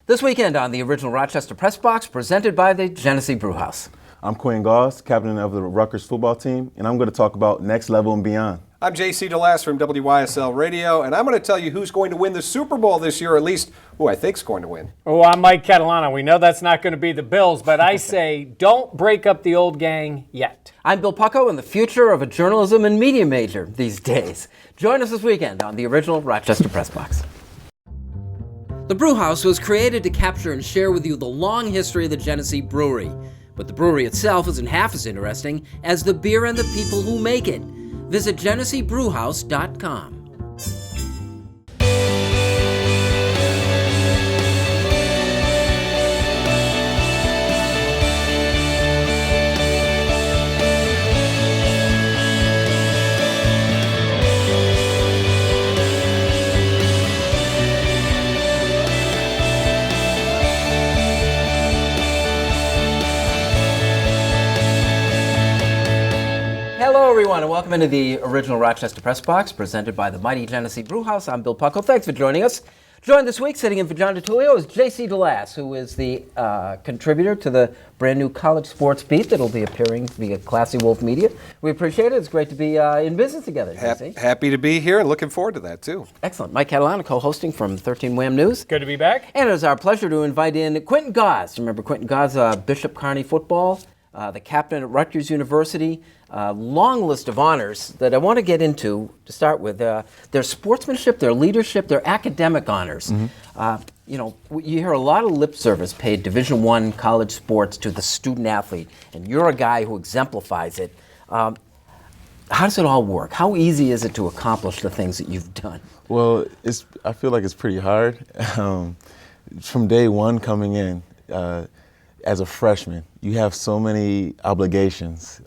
This weekend on the original Rochester Press Box, presented by the Genesee Brew House. I'm Quentin Gause, captain of the Rutgers football team, and I'm going to talk about next level and beyond. I'm DeLass from WYSL Radio, and I'm going to tell you who's going to win the Super Bowl this year, or at least who I think's going to win. Oh, I'm Mike Catalana. We know that's not going to be the Bills, but I say don't break up the old gang yet. I'm Bill Pucko, and the future of a journalism and media major these days. Join us this weekend on the original Rochester Press Box. The Brew House was created to capture and share with you the long history of the Genesee Brewery. But the brewery itself isn't half as interesting as the beer and the people who make it. Visit GeneseeBrewHouse.com. Hello, everyone, and welcome into the original Rochester Press Box, presented by the mighty Genesee Brew House. I'm Bill Pucko. Thanks for joining us. Joined this week, sitting in for John DiTullio, is DeLass, who is the contributor to the brand new college sports beat that'll be appearing via Classy Wolf Media. We appreciate it. It's great to be in business together, JC. Happy to be here and looking forward to that, too. Excellent. Mike Catalana, co-hosting from 13 WHAM News. Good to be back. And it is our pleasure to invite in Quentin Gause. Remember Quentin Gause, Bishop Kearney football, the captain at Rutgers University. Long list of honors that I want to get into to start with. Their sportsmanship, their leadership, their academic honors. You hear a lot of lip service paid Division I college sports to the student athlete, and you're a guy who exemplifies it. How does it all work? How easy is it to accomplish the things that you've done? Well, I feel like it's pretty hard. From day one coming in, as a freshman, you have so many obligations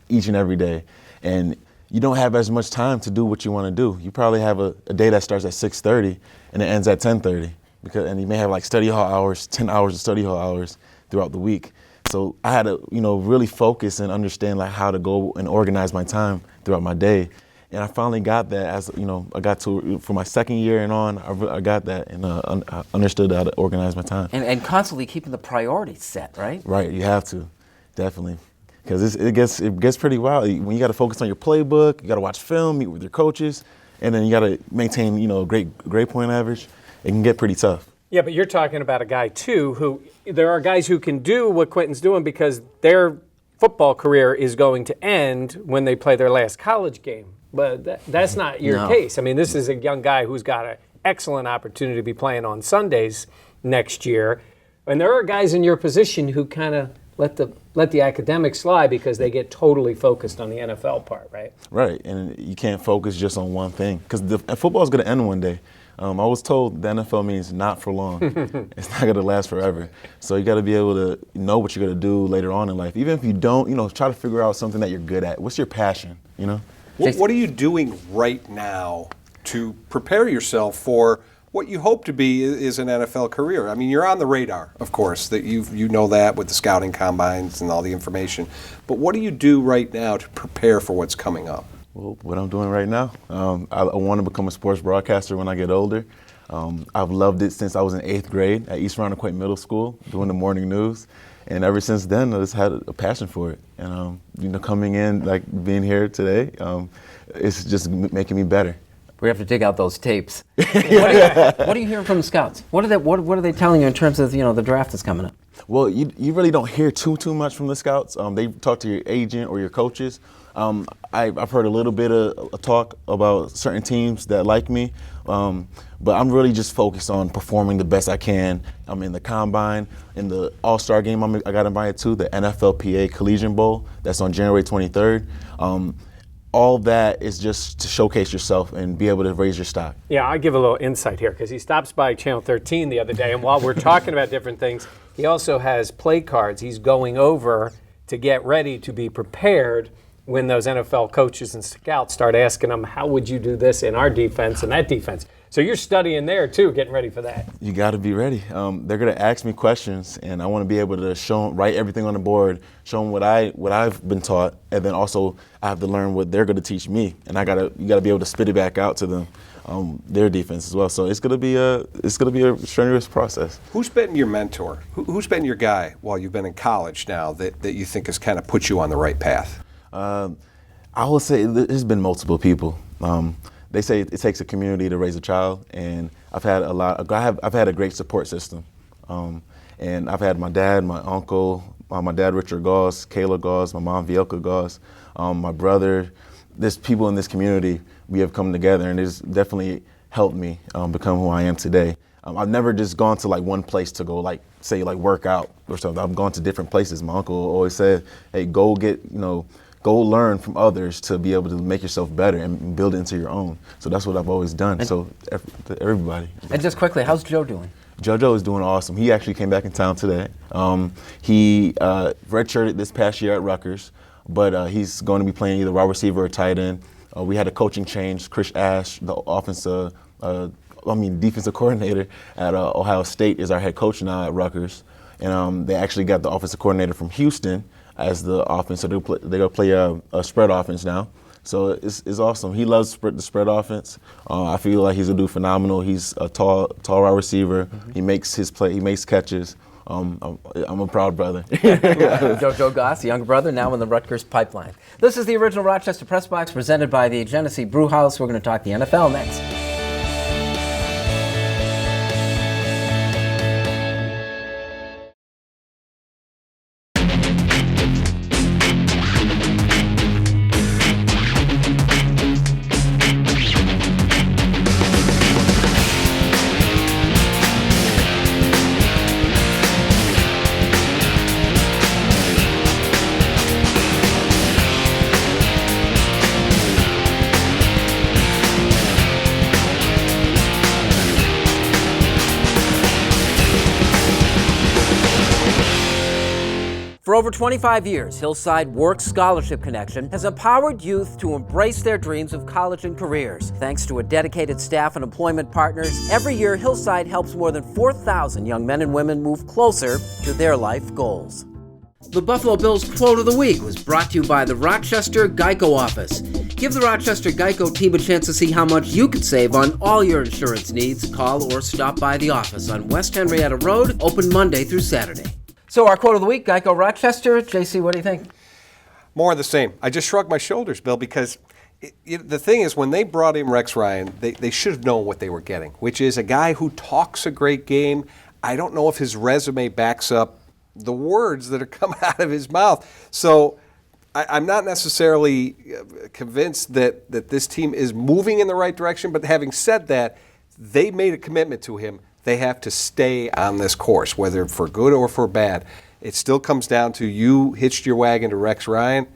each and every day, and you don't have as much time to do what you want to do. You probably have a day that starts at 6:30 and it ends at 10:30, and you may have like study hall hours, 10 hours of study hall hours throughout the week. So I had to, really focus and understand like how to go and organize my time throughout my day. And I finally got that as, I got to, for my second year and on, I got that and I understood how to organize my time. And constantly keeping the priorities set, right? Right, you have to, definitely. Because it gets pretty wild. When you got to focus on your playbook, you got to watch film, meet with your coaches, and then you got to maintain, a great grade point average. It can get pretty tough. Yeah, but you're talking about a guy, too, who there are guys who can do what Quentin's doing because their football career is going to end when they play their last college game. But that's not your case. I mean, this is a young guy who's got an excellent opportunity to be playing on Sundays next year. And there are guys in your position who kind of let the academics slide because they get totally focused on the NFL part, right? Right, and you can't focus just on one thing because football is going to end one day. I was told the NFL means not for long. It's not going to last forever. So you got to be able to know what you're going to do later on in life. Even if you don't, try to figure out something that you're good at. What's your passion, What are you doing right now to prepare yourself for what you hope to be is an NFL career? I mean, you're on the radar, of course, that you know that with the scouting combines and all the information. But what do you do right now to prepare for what's coming up? Well, what I'm doing right now, I want to become a sports broadcaster when I get older. I've loved it since I was in 8th grade at East Roundaquay Middle School doing the morning news. And ever since then, I just had a passion for it. And, coming in, like being here today, it's just making me better. We have to dig out those tapes. What are you hearing from the scouts? What are they telling you in terms of, the draft that's coming up? Well, you really don't hear too much from the scouts. They talk to your agent or your coaches. I've heard a little bit of talk about certain teams that like me, but I'm really just focused on performing the best I can. I'm in the combine, in the All-Star game I got invited to, the NFLPA Collegiate Bowl, that's on January 23rd. All that is just to showcase yourself and be able to raise your stock. Yeah, I'll give a little insight here because he stops by Channel 13 the other day, and while we're talking about different things, he also has play cards he's going over to get ready to be prepared when those NFL coaches and scouts start asking them, how would you do this in our defense and that defense? So you're studying there, too, getting ready for that. You got to be ready. They're going to ask me questions, and I want to be able to show them, write everything on the board, show them what I've been taught, and then also I have to learn what they're going to teach me, and you got to be able to spit it back out to them. their defense as well. So it's gonna be a strenuous process. Who's been your mentor? Who's been your guy while you've been in college now that you think has kind of put you on the right path? I would say there's been multiple people. They say it takes a community to raise a child, and I've had a great support system. And I've had my dad, my uncle, my dad Richard Gause, Kayla Gause, my mom Vielka Gause, my brother. There's people in this community. We have come together, and it's definitely helped me become who I am today. I've never just gone to like one place to go work out or something. I've gone to different places. My uncle always said, "Hey, go learn from others to be able to make yourself better and build it into your own." So that's what I've always done. So to everybody. And just quickly, how's Joe doing? JoJo is doing awesome. He actually came back in town today. He redshirted this past year at Rutgers, but he's going to be playing either wide receiver or tight end. We had a coaching change. Chris Ash, the defensive coordinator at Ohio State, is our head coach now at Rutgers. And they actually got the offensive coordinator from Houston as the offense. So they're going to play a spread offense now. So it's awesome. He loves the spread offense. I feel like he's going to do phenomenal. He's a tall wide receiver. Mm-hmm. He makes his play. He makes catches. I'm a proud brother. Joe Gause, younger brother, now in the Rutgers pipeline. This is the original Rochester Press Box presented by the Genesee Brew House. We're going to talk the NFL next. For over 25 years, Hillside Works Scholarship Connection has empowered youth to embrace their dreams of college and careers. Thanks to a dedicated staff and employment partners, every year Hillside helps more than 4,000 young men and women move closer to their life goals. The Buffalo Bills Quote of the Week was brought to you by the Rochester Geico Office. Give the Rochester Geico team a chance to see how much you could save on all your insurance needs. Call or stop by the office on West Henrietta Road, open Monday through Saturday. So our quote of the week, Geico Rochester. JC, what do you think? More of the same. I just shrugged my shoulders, Bill, because the thing is, when they brought in Rex Ryan, they should have known what they were getting, which is a guy who talks a great game. I don't know if his resume backs up the words that are coming out of his mouth. So I'm not necessarily convinced that this team is moving in the right direction, but having said that, they made a commitment to him. They have to stay on this course, whether for good or for bad. It still comes down to you hitched your wagon to Rex Ryan.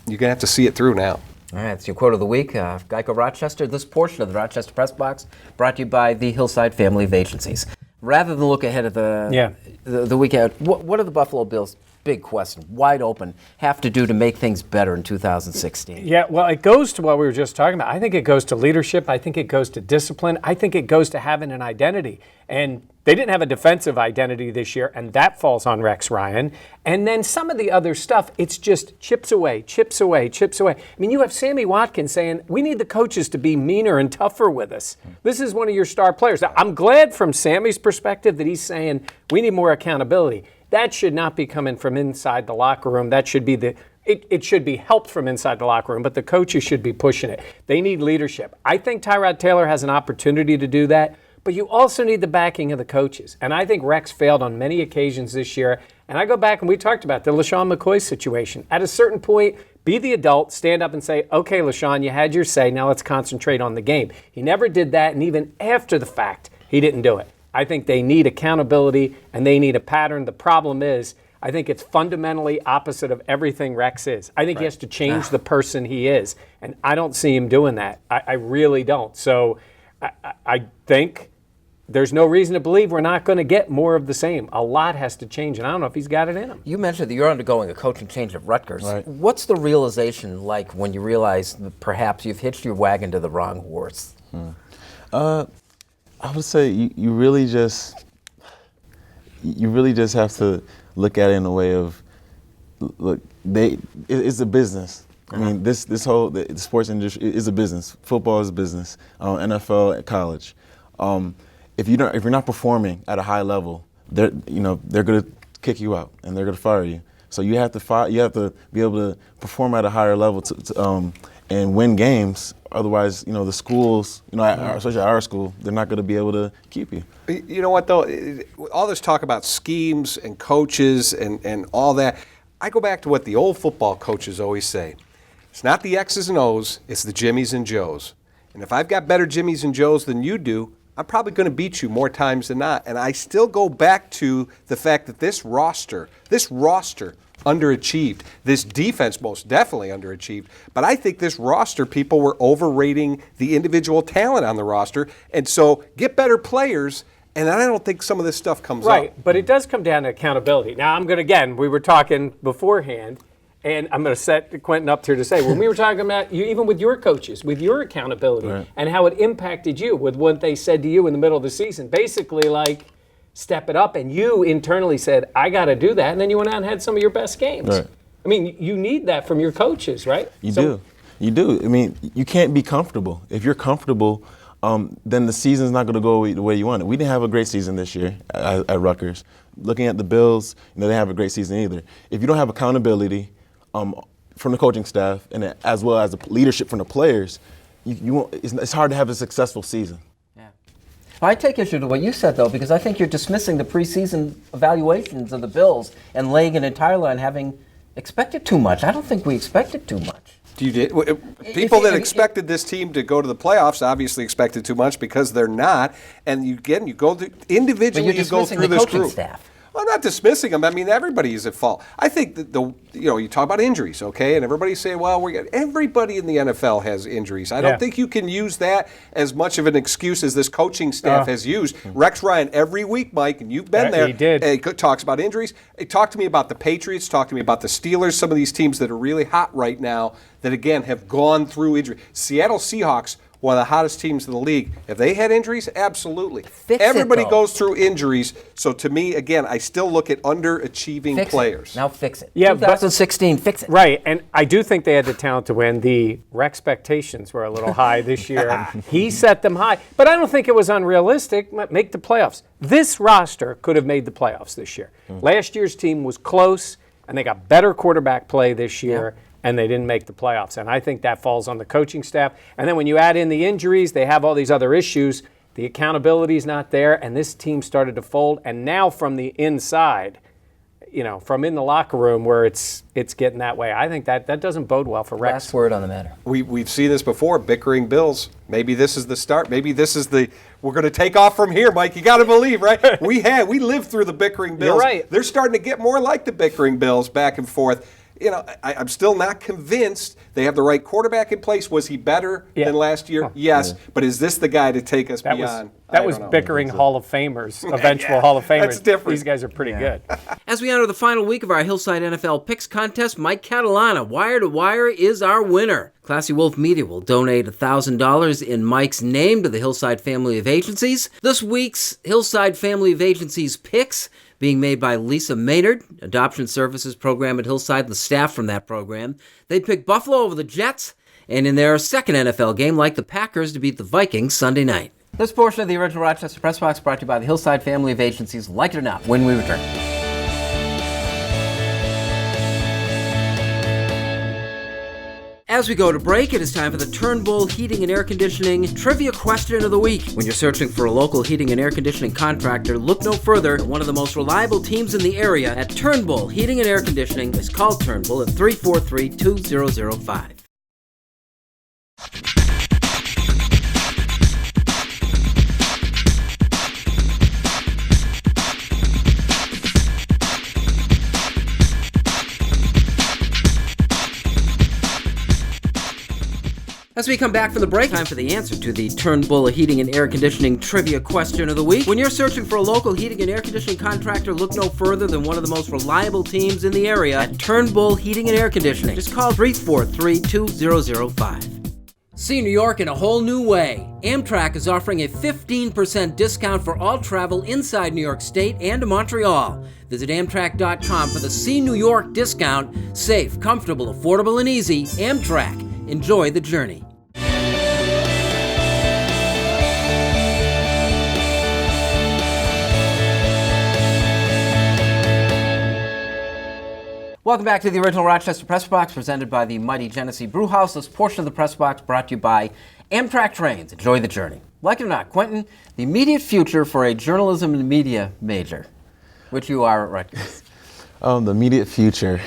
You're going to have to see it through now. All right, it's your quote of the week. Geico Rochester. This portion of the Rochester Press Box brought to you by the Hillside family of agencies. Rather than look ahead at the week ahead, what are the Buffalo Bills' big question, wide open, have to do to make things better in 2016? Yeah, well, it goes to what we were just talking about. I think it goes to leadership. I think it goes to discipline. I think it goes to having an identity. And they didn't have a defensive identity this year, and that falls on Rex Ryan. And then some of the other stuff, it's just chips away, chips away, chips away. I mean, you have Sammy Watkins saying, we need the coaches to be meaner and tougher with us. This is one of your star players. Now, I'm glad from Sammy's perspective that he's saying we need more accountability. That should not be coming from inside the locker room. That should be it should be helped from inside the locker room, but the coaches should be pushing it. They need leadership. I think Tyrod Taylor has an opportunity to do that, but you also need the backing of the coaches. And I think Rex failed on many occasions this year. And I go back and we talked about the LaShawn McCoy situation. At a certain point, be the adult, stand up and say, okay, LaShawn, you had your say, now let's concentrate on the game. He never did that, and even after the fact, he didn't do it. I think they need accountability and they need a pattern. The problem is, I think it's fundamentally opposite of everything Rex is. I think he has to change the person he is, and I don't see him doing that. I really don't. So I think there's no reason to believe we're not going to get more of the same. A lot has to change, and I don't know if he's got it in him. You mentioned that you're undergoing a coaching change at Rutgers. Right. What's the realization like when you realize that perhaps you've hitched your wagon to the wrong horse? I would say you really just have to look at it in a way of, look, it's a business. I mean, this whole the sports industry is a business. Football is a business. NFL, college. If you're not performing at a high level, they're going to kick you out and they're going to fire you. So you have to be able to perform at a higher level and win games. Otherwise, the schools, especially our school, they're not going to be able to keep you. You know what, though? All this talk about schemes and coaches and all that, I go back to what the old football coaches always say. It's not the X's and O's, it's the Jimmies and Joes. And if I've got better Jimmies and Joes than you do, I'm probably going to beat you more times than not. And I still go back to the fact that this roster underachieved. This defense most definitely underachieved. But I think this roster, people were overrating the individual talent on the roster. And so get better players, and I don't think some of this stuff comes up. Right, but it does come down to accountability. Now, we were talking beforehand, and I'm going to set Quentin up here to say, when we were talking about you, even with your coaches, with your accountability, right, and how it impacted you with what they said to you in the middle of the season, basically like, step it up, and you internally said, I got to do that, and then you went out and had some of your best games. Right. I mean, you need that from your coaches, right? You do. I mean, you can't be comfortable. If you're comfortable, then the season's not going to go the way you want it. We didn't have a great season this year at Rutgers. Looking at the Bills, they have a great season either. If you don't have accountability from the coaching staff and as well as the leadership from the players, it's hard to have a successful season. I take issue to what you said, though, because I think you're dismissing the preseason evaluations of the Bills and laying it entirely on having expected too much. I don't think we expected too much. People that expected this team to go to the playoffs obviously expected too much because they're not. And you go through individually. But you're dismissing the coaching staff. Well, I'm not dismissing them. I mean, everybody is at fault. I think that you talk about injuries, okay, and everybody's saying, well, everybody in the NFL has injuries. I don't think you can use that as much of an excuse as this coaching staff has used. Rex Ryan every week, Mike, and you've been there. He did. He talks about injuries. He talked to me about the Patriots. Talked to me about the Steelers. Some of these teams that are really hot right now that again have gone through injury. Seattle Seahawks, one of the hottest teams in the league. If they had injuries, absolutely. Everybody goes through injuries. So to me, again, I still look at underachieving players. Now fix it. Yeah, 2016, fix it. Right, and I do think they had the talent to win. The expectations were a little high this year. He set them high, but I don't think it was unrealistic. Make the playoffs. This roster could have made the playoffs this year. Last year's team was close, and they got better quarterback play this year. Yeah. And they didn't make the playoffs. And I think that falls on the coaching staff. And then when you add in the injuries, they have all these other issues. The accountability is not there, and this team started to fold. And now from the inside, from in the locker room where it's getting that way, I think that doesn't bode well for Rex. Last word on the matter. We've seen this before, bickering Bills. Maybe this is the start. Maybe this is we're going to take off from here, Mike. You got to believe, right? We lived through the bickering Bills. You're right. They're starting to get more like the bickering Bills back and forth. I'm still not convinced they have the right quarterback in place. Was he better than last year? Yes. But is this the guy to take us beyond? That was bickering Hall of Famers, eventual Hall of Famers. That's different. These guys are pretty good. As we enter the final week of our Hillside NFL Picks contest, Mike Catalana, Wire to Wire, is our winner. Classy Wolf Media will donate $1,000 in Mike's name to the Hillside Family of Agencies. This week's Hillside Family of Agencies picks being made by Lisa Maynard, Adoption Services Program at Hillside, the staff from that program. They picked Buffalo over the Jets, and in their second NFL game, like the Packers, to beat the Vikings Sunday night. This portion of the original Rochester Press Box brought to you by the Hillside Family of Agencies. Like it or not, when we return. As we go to break, it is time for the Turnbull Heating and Air Conditioning Trivia Question of the Week. When you're searching for a local heating and air conditioning contractor, look no further than one of the most reliable teams in the area at Turnbull Heating and Air Conditioning. Is called Turnbull at 343-2005. As we come back from the break, time for the answer to the Turnbull Heating and Air Conditioning Trivia Question of the Week. When you're searching for a local heating and air conditioning contractor, look no further than one of the most reliable teams in the area at Turnbull Heating and Air Conditioning. Just call 343-2005. See New York in a whole new way. Amtrak is offering a 15% discount for all travel inside New York State and to Montreal. Visit Amtrak.com for the See New York discount. Safe, comfortable, affordable, and easy. Amtrak. Enjoy the journey. Welcome back to the original Rochester Press Box, presented by the mighty Genesee Brew House. This portion of the Press Box brought to you by Amtrak Trains. Enjoy the journey. Like it or not, Quentin, the immediate future for a journalism and media major, which you are at Rutgers. The immediate future,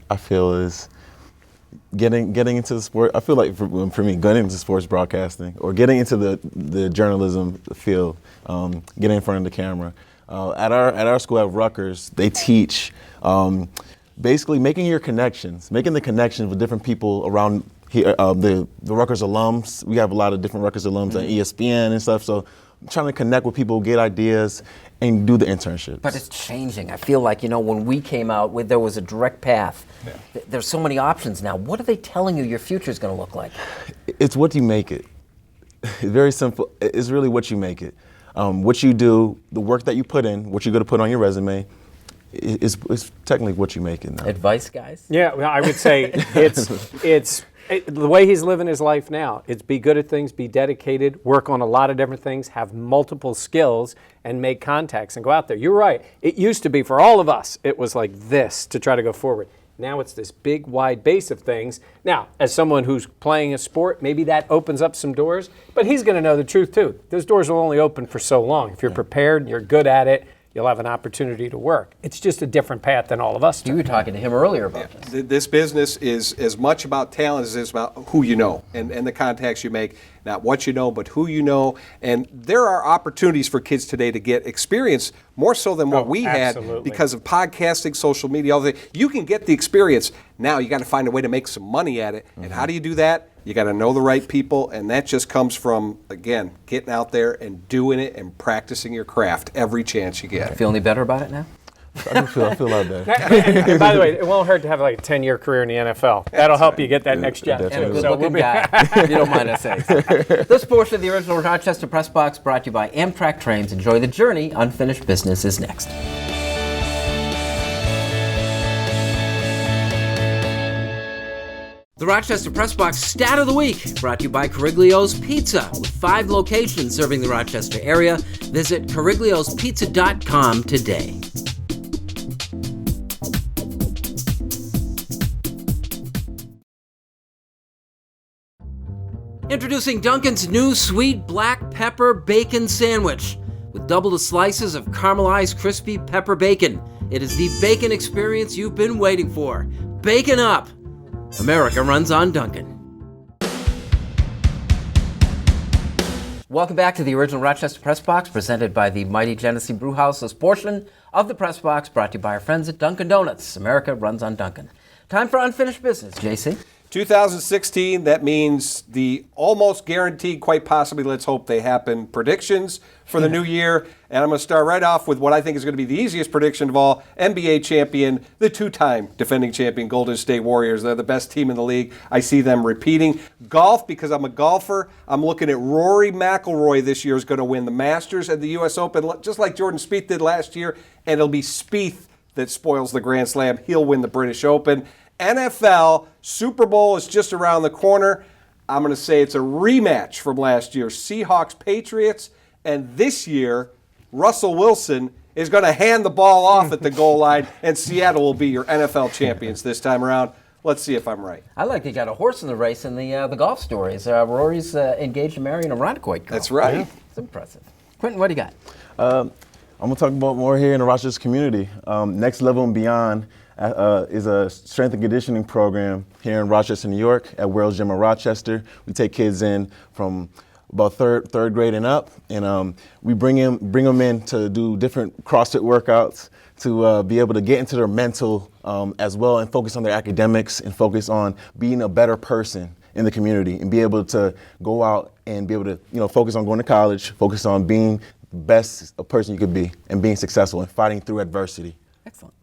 I feel, is getting into the sport. I feel like for me, getting into sports broadcasting or getting into the journalism field, getting in front of the camera. At our school at Rutgers, they teach basically making the connections with different people around here. The Rutgers alums, we have a lot of different Rutgers alums on ESPN and stuff. So I'm trying to connect with people, get ideas, and do the internships. But it's changing. I feel like, when we came out, there was a direct path. Yeah. There's so many options now. What are they telling you your future is going to look like? It's what you make it. It's very simple. It's really what you make it. What you do, the work that you put in, what you're going to put on your resume, is technically what you make it now. Advice, guys? Yeah, well, I would say it's the way he's living his life now. It's be good at things, be dedicated, work on a lot of different things, have multiple skills, and make contacts and go out there. You're right. It used to be for all of us, it was like this to try to go forward. Now it's this big, wide base of things. Now, as someone who's playing a sport, maybe that opens up some doors, but he's going to know the truth too. Those doors will only open for so long. If you're prepared and you're good at it, you'll have an opportunity to work. It's just a different path than all of us do. You were talking to him earlier about this. This business is as much about talent as it is about who you know and the contacts you make. Not what you know, but who you know. And there are opportunities for kids today to get experience more so than what we absolutely. had because of podcasting, social media, all that. You can get the experience. Now you got to find a way to make some money at it. Mm-hmm. And how do you do that? You got to know the right people, and that just comes from, again, getting out there and doing it and practicing your craft every chance you get. Feel any better about it now? I feel a lot better. And by the way, it won't hurt to have like a 10-year career in the NFL. That'll help you get that next job. And a good-looking guy, if you don't mind us saying so. This portion of the original Rochester Press Box brought to you by Amtrak Trains. Enjoy the journey. Unfinished Business is next. The Rochester Press Box Stat of the Week, brought to you by Cariglio's Pizza, with 5 locations serving the Rochester area. Visit carigliospizza.com today. Introducing Dunkin's new sweet black pepper bacon sandwich with double the slices of caramelized crispy pepper bacon. It is the bacon experience you've been waiting for. Bacon up! America runs on Dunkin'. Welcome back to the original Rochester Press Box, presented by the mighty Genesee Brew House. This portion of the Press Box brought to you by our friends at Dunkin' Donuts. America runs on Dunkin'. Time for Unfinished Business, JC. 2016, that means the almost guaranteed, quite possibly, let's hope they happen, predictions for the new year. And I'm going to start right off with what I think is going to be the easiest prediction of all. NBA champion, the 2-time defending champion Golden State Warriors. They're the best team in the league. I see them repeating. Golf, because I'm a golfer, I'm looking at Rory McIlroy this year is going to win the Masters and the U.S. Open, just like Jordan Spieth did last year. And it'll be Spieth that spoils the Grand Slam. He'll win the British Open. NFL, Super Bowl is just around the corner. I'm going to say it's a rematch from last year, Seahawks-Patriots. And this year, Russell Wilson is going to hand the ball off at the goal line, and Seattle will be your NFL champions this time around. Let's see if I'm right. I like you got a horse in the race in the golf stories. Rory's engaged to marrying a Irondequoit girl. That's right. Yeah, it's impressive. Quentin, what do you got? I'm going to talk about more here in the Rochester community. Next Level and Beyond is a strength and conditioning program here in Rochester, New York, at World's Gym of Rochester. We take kids in from about third grade and up, and we bring them in to do different CrossFit workouts to be able to get into their mental as well, and focus on their academics and focus on being a better person in the community, and be able to go out and be able to focus on going to college, focus on being the best person you could be, and being successful and fighting through adversity. Excellent.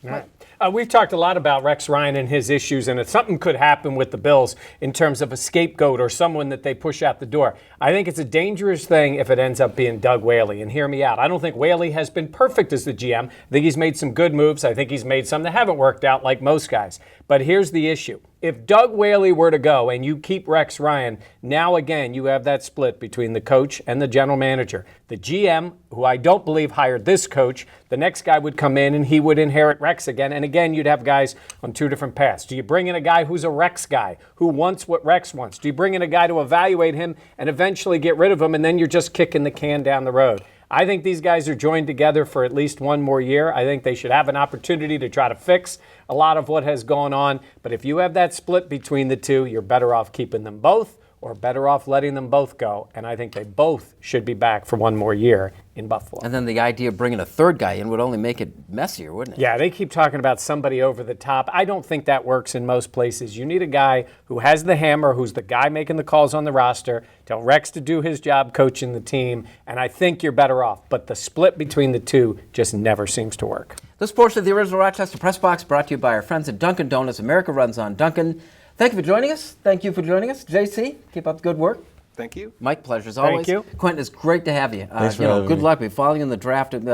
All right. We've talked a lot about Rex Ryan and his issues, and if something could happen with the Bills in terms of a scapegoat or someone that they push out the door, I think it's a dangerous thing if it ends up being Doug Whaley. And hear me out. I don't think Whaley has been perfect as the GM. I think he's made some good moves. I think he's made some that haven't worked out like most guys. But here's the issue. If Doug Whaley were to go and you keep Rex Ryan, now again you have that split between the coach and the general manager. The GM, who I don't believe hired this coach, the next guy would come in and he would inherit Rex again. And again, you'd have guys on two different paths. Do you bring in a guy who's a Rex guy, who wants what Rex wants? Do you bring in a guy to evaluate him and eventually get rid of him, and then you're just kicking the can down the road? I think these guys are joined together for at least one more year. I think they should have an opportunity to try to fix a lot of what has gone on. But if you have that split between the two, you're better off keeping them both or better off letting them both go. And I think they both should be back for one more year in Buffalo. And then the idea of bringing a third guy in would only make it messier, wouldn't it? Yeah, they keep talking about somebody over the top. I don't think that works in most places. You need a guy who has the hammer, who's the guy making the calls on the roster, tell Rex to do his job coaching the team, and I think you're better off. But the split between the two just never seems to work. This portion of the Original Rochester Press Box brought to you by our friends at Dunkin' Donuts. America runs on Dunkin'. Thank you for joining us. Thank you for joining us. JC, keep up the good work. Thank you. Mike, pleasure as always. Thank you. Quentin, it's great to have you. Thanks for having good me. luck. We're following in the draft. It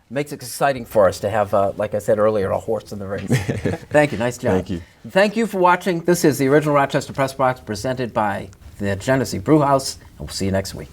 makes it exciting for us to have, like I said earlier, a horse in the race. Thank you. Nice job. Thank you. Thank you for watching. This is the Original Rochester Press Box presented by the Genesee Brew House, and we'll see you next week.